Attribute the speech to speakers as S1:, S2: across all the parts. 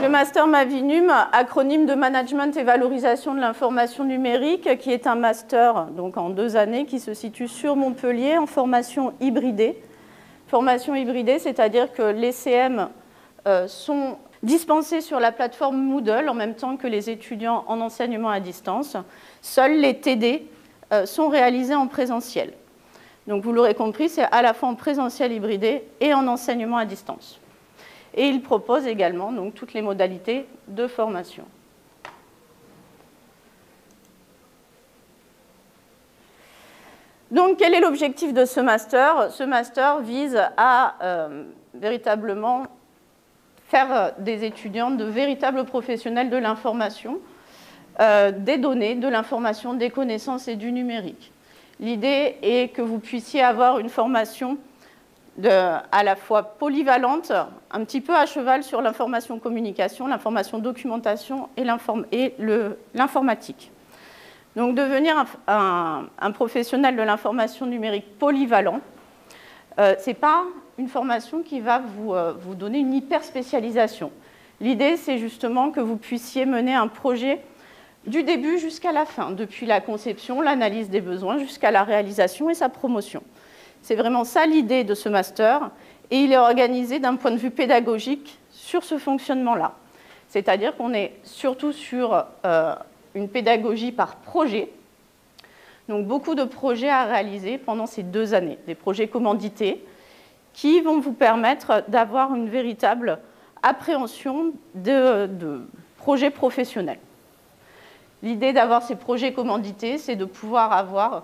S1: master Mavinum, acronyme de Management et Valorisation de l'Information Numérique, qui est un master donc en 2 années qui se situe sur Montpellier en formation hybridée. Formation hybridée, c'est-à-dire que les CM sont dispensés sur la plateforme Moodle en même temps que les étudiants en enseignement à distance. Seuls les TD sont réalisés en présentiel. Donc vous l'aurez compris, c'est à la fois en présentiel hybridé et en enseignement à distance. Et il propose également donc, toutes les modalités de formation. Donc, quel est l'objectif de ce master? Ce master vise à véritablement faire des étudiants de véritables professionnels de l'information, des données, de l'information, des connaissances et du numérique. L'idée est que vous puissiez avoir une formation à la fois polyvalente, un petit peu à cheval sur l'information communication, l'information documentation et l'informatique. Donc devenir un professionnel de l'information numérique polyvalent, ce n'est pas une formation qui va vous donner une hyper spécialisation. L'idée, c'est justement que vous puissiez mener un projet du début jusqu'à la fin, depuis la conception, l'analyse des besoins, jusqu'à la réalisation et sa promotion. C'est vraiment ça l'idée de ce master, et il est organisé d'un point de vue pédagogique sur ce fonctionnement-là. C'est-à-dire qu'on est surtout sur une pédagogie par projet, donc beaucoup de projets à réaliser pendant ces 2 années, des projets commandités qui vont vous permettre d'avoir une véritable appréhension de projets professionnels. L'idée d'avoir ces projets commandités, c'est de pouvoir avoir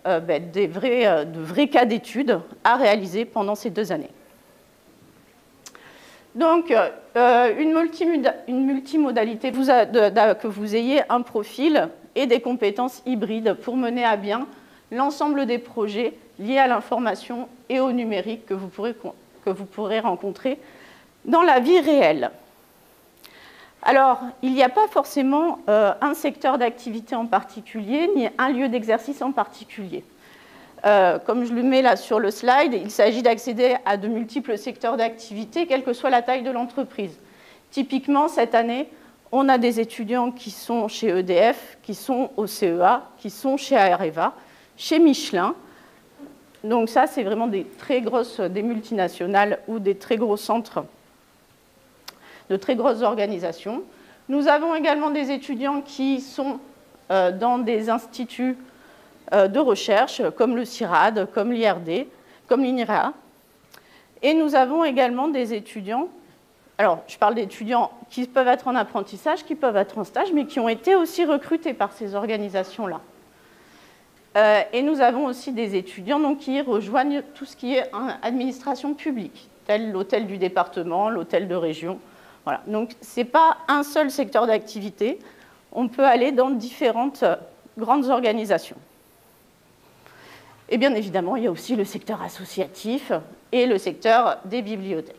S1: de vrais cas d'études à réaliser pendant ces 2 années. Donc, une multimodalité, que vous ayez un profil et des compétences hybrides pour mener à bien l'ensemble des projets liés à l'information et au numérique que vous pourrez rencontrer dans la vie réelle. Alors, il n'y a pas forcément un secteur d'activité en particulier, ni un lieu d'exercice en particulier. Comme je le mets là sur le slide, il s'agit d'accéder à de multiples secteurs d'activité, quelle que soit la taille de l'entreprise. Typiquement, cette année, on a des étudiants qui sont chez EDF, qui sont au CEA, qui sont chez Areva, chez Michelin. Donc ça, c'est vraiment des multinationales ou des très gros centres, de très grosses organisations. Nous avons également des étudiants qui sont dans des instituts de recherche, comme le CIRAD, comme l'IRD, comme l'INRA. Et nous avons également des étudiants, alors je parle d'étudiants qui peuvent être en apprentissage, qui peuvent être en stage, mais qui ont été aussi recrutés par ces organisations-là. Et nous avons aussi des étudiants donc, qui rejoignent tout ce qui est administration publique, tel l'hôtel du département, l'hôtel de région. Voilà. Donc ce n'est pas un seul secteur d'activité, on peut aller dans différentes grandes organisations. Et bien évidemment, il y a aussi le secteur associatif et le secteur des bibliothèques.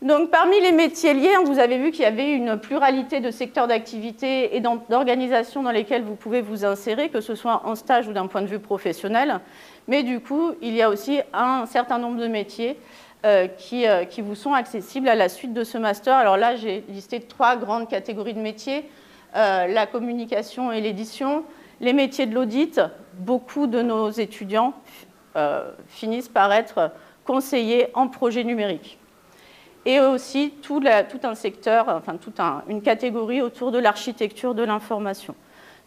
S1: Donc, parmi les métiers liés, vous avez vu qu'il y avait une pluralité de secteurs d'activité et d'organisations dans lesquelles vous pouvez vous insérer, que ce soit en stage ou d'un point de vue professionnel. Mais du coup, il y a aussi un certain nombre de métiers qui vous sont accessibles à la suite de ce master. Alors là, j'ai listé 3 grandes catégories de métiers. La communication et l'édition, les métiers de l'audit. Beaucoup de nos étudiants finissent par être conseillers en projet numérique. Et aussi tout un secteur, enfin une catégorie autour de l'architecture de l'information.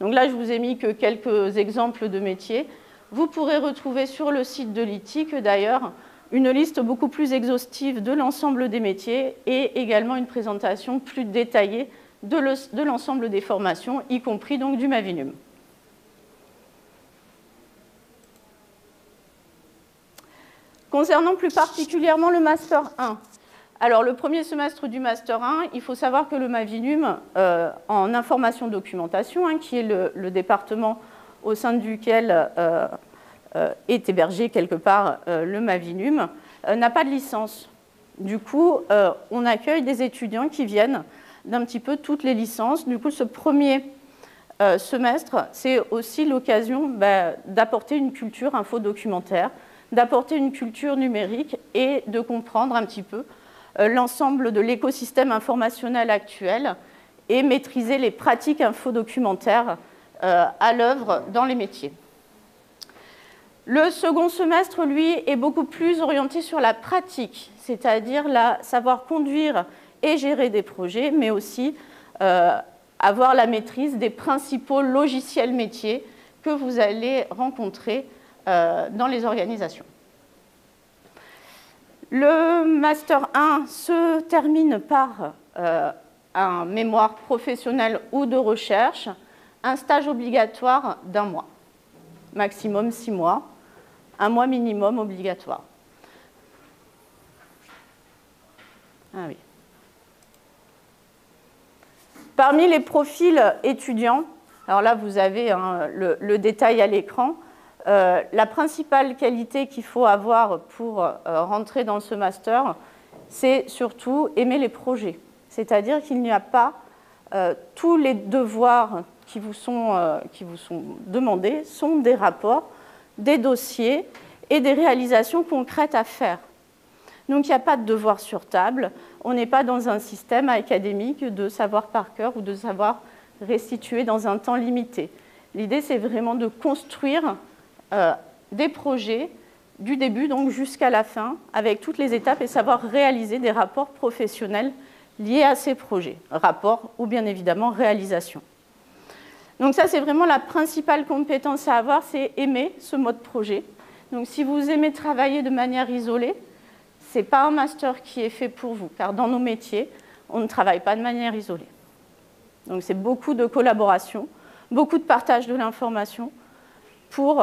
S1: Donc là, je vous ai mis que quelques exemples de métiers. Vous pourrez retrouver sur le site de l'ITIC, d'ailleurs, une liste beaucoup plus exhaustive de l'ensemble des métiers et également une présentation plus détaillée de l'ensemble des formations, y compris donc du Mavinum. Concernant plus particulièrement le Master 1, alors le premier semestre du Master 1, il faut savoir que le Mavinum, en information documentation, qui est le département au sein duquel est hébergé quelque part le Mavinum, n'a pas de licence. Du coup, on accueille des étudiants qui viennent d'un petit peu toutes les licences. Du coup, ce premier semestre, c'est aussi l'occasion d'apporter une culture infodocumentaire, d'apporter une culture numérique et de comprendre un petit peu l'ensemble de l'écosystème informationnel actuel et maîtriser les pratiques infodocumentaires à l'œuvre dans les métiers. Le second semestre, lui, est beaucoup plus orienté sur la pratique, c'est-à-dire savoir conduire et gérer des projets, mais aussi avoir la maîtrise des principaux logiciels métiers que vous allez rencontrer dans les organisations. Le Master 1 se termine par un mémoire professionnel ou de recherche, un stage obligatoire d'1 mois, maximum 6 mois, 1 mois minimum obligatoire. Ah oui. Parmi les profils étudiants, alors là vous avez le détail à l'écran, la principale qualité qu'il faut avoir pour rentrer dans ce master, c'est surtout aimer les projets. C'est-à-dire qu'il n'y a pas tous les devoirs qui vous sont demandés sont des rapports, des dossiers et des réalisations concrètes à faire. Donc il n'y a pas de devoir sur table, on n'est pas dans un système académique de savoir par cœur ou de savoir restituer dans un temps limité. L'idée, c'est vraiment de construire des projets du début donc jusqu'à la fin, avec toutes les étapes et savoir réaliser des rapports professionnels liés à ces projets, rapports ou bien évidemment réalisation. Donc ça, c'est vraiment la principale compétence à avoir, c'est aimer ce mode projet. Donc si vous aimez travailler de manière isolée, ce n'est pas un master qui est fait pour vous, car dans nos métiers, on ne travaille pas de manière isolée. Donc c'est beaucoup de collaboration, beaucoup de partage de l'information pour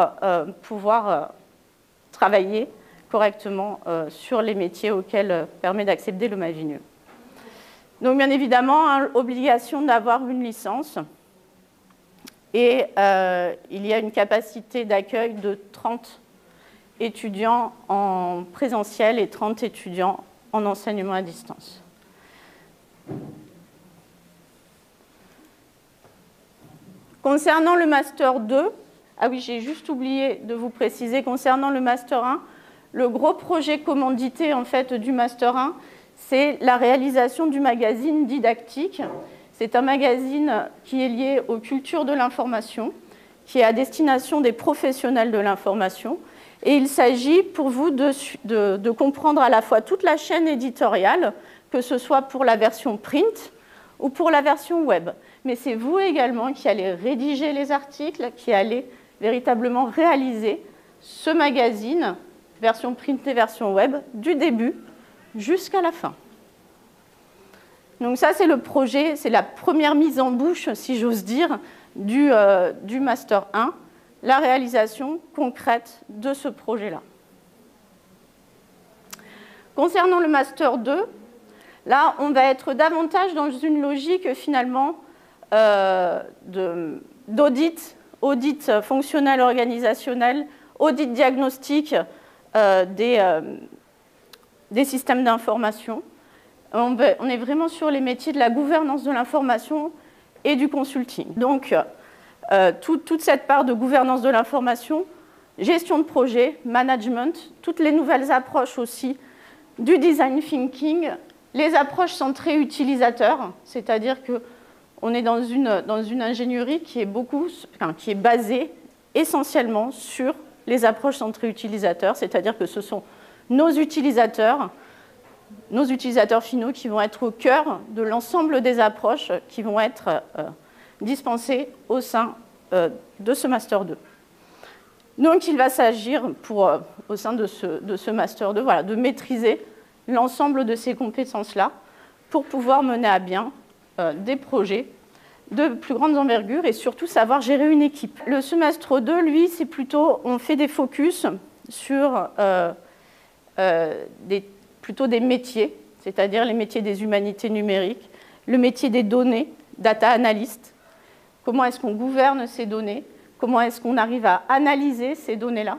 S1: pouvoir travailler correctement sur les métiers auxquels permet d'accéder le Mavineux. Donc bien évidemment, obligation d'avoir une licence. Et il y a une capacité d'accueil de 30 étudiants en présentiel et 30 étudiants en enseignement à distance. Concernant le Master 2, ah oui, j'ai juste oublié de vous préciser, concernant le Master 1, le gros projet commandité en fait, du Master 1, c'est la réalisation du magazine didactique. C'est un magazine qui est lié aux cultures de l'information, qui est à destination des professionnels de l'information. Et il s'agit pour vous de comprendre à la fois toute la chaîne éditoriale, que ce soit pour la version print ou pour la version web. Mais c'est vous également qui allez rédiger les articles, qui allez véritablement réaliser ce magazine, version print et version web, du début jusqu'à la fin. Donc ça, c'est le projet, c'est la première mise en bouche, si j'ose dire, du Master 1, la réalisation concrète de ce projet-là. Concernant le Master 2, là, on va être davantage dans une logique, finalement, d'audit, audit fonctionnel organisationnel, audit diagnostique des systèmes d'information. On est vraiment sur les métiers de la gouvernance de l'information et du consulting. Donc, toute cette part de gouvernance de l'information, gestion de projet, management, toutes les nouvelles approches aussi du design thinking, les approches centrées utilisateurs, c'est-à-dire qu'on est dans une ingénierie qui est basée essentiellement sur les approches centrées utilisateurs, c'est-à-dire que ce sont nos utilisateurs finaux qui vont être au cœur de l'ensemble des approches qui vont être dispensées au sein de ce Master 2. Donc, il va s'agir, au sein de ce Master 2, voilà, de maîtriser l'ensemble de ces compétences-là pour pouvoir mener à bien des projets de plus grande envergure et surtout savoir gérer une équipe. Le semestre 2, lui, c'est plutôt, on fait des focus sur plutôt des métiers, c'est-à-dire les métiers des humanités numériques, le métier des données, data analyst, comment est-ce qu'on gouverne ces données, comment est-ce qu'on arrive à analyser ces données-là.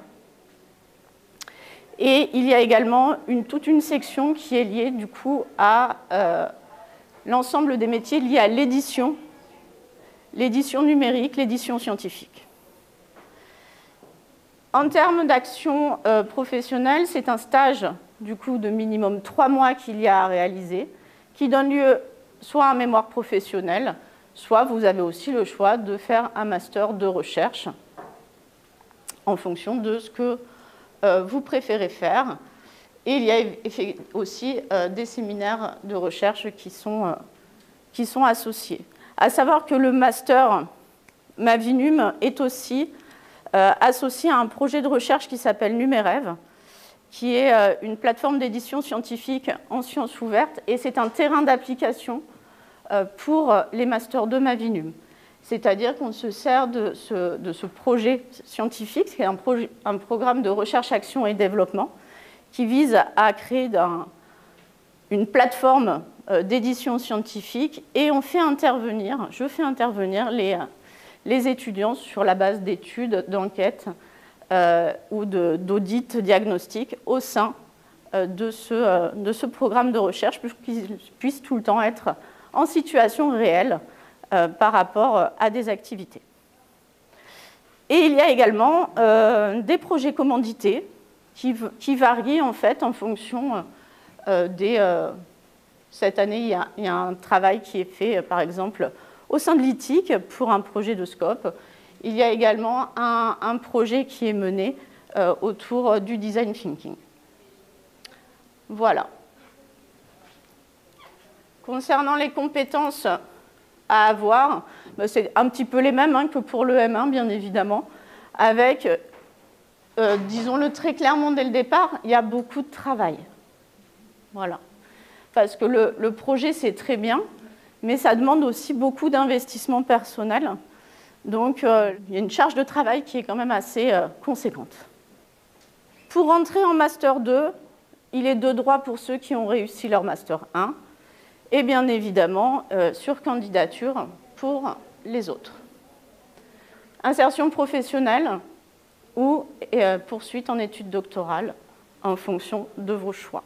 S1: Et il y a également toute une section qui est liée du coup à l'ensemble des métiers liés à l'édition numérique, l'édition scientifique. En termes d'action professionnelle, c'est un stage du coup de minimum 3 mois qu'il y a à réaliser, qui donne lieu soit à un mémoire professionnel, soit vous avez aussi le choix de faire un master de recherche en fonction de ce que vous préférez faire. Et il y a aussi des séminaires de recherche qui sont associés. À savoir que le master Mavinum est aussi associé à un projet de recherche qui s'appelle Numérev, qui est une plateforme d'édition scientifique en sciences ouvertes, et c'est un terrain d'application pour les masters de Mavinum. C'est-à-dire qu'on se sert de ce projet scientifique, qui est un programme de recherche, action et développement, qui vise à créer une plateforme d'édition scientifique, et je fais intervenir les étudiants sur la base d'études, d'enquêtes ou d'audits diagnostiques au sein de ce programme de recherche, pour qu'ils puissent tout le temps être en situation réelle par rapport à des activités. Et il y a également des projets commandités qui varient en fait en fonction cette année, il y a un travail qui est fait, par exemple, au sein de l'ITIC pour un projet de scope. Il y a également un projet qui est mené autour du design thinking. Voilà. Concernant les compétences à avoir, c'est un petit peu les mêmes que pour le M1, bien évidemment, avec, disons-le très clairement dès le départ, il y a beaucoup de travail. Voilà. Parce que le projet, c'est très bien, mais ça demande aussi beaucoup d'investissement personnel. Donc, il y a une charge de travail qui est quand même assez conséquente. Pour entrer en Master 2, il est de droit pour ceux qui ont réussi leur Master 1, et bien évidemment, sur candidature pour les autres. Insertion professionnelle ou poursuite en études doctorales en fonction de vos choix.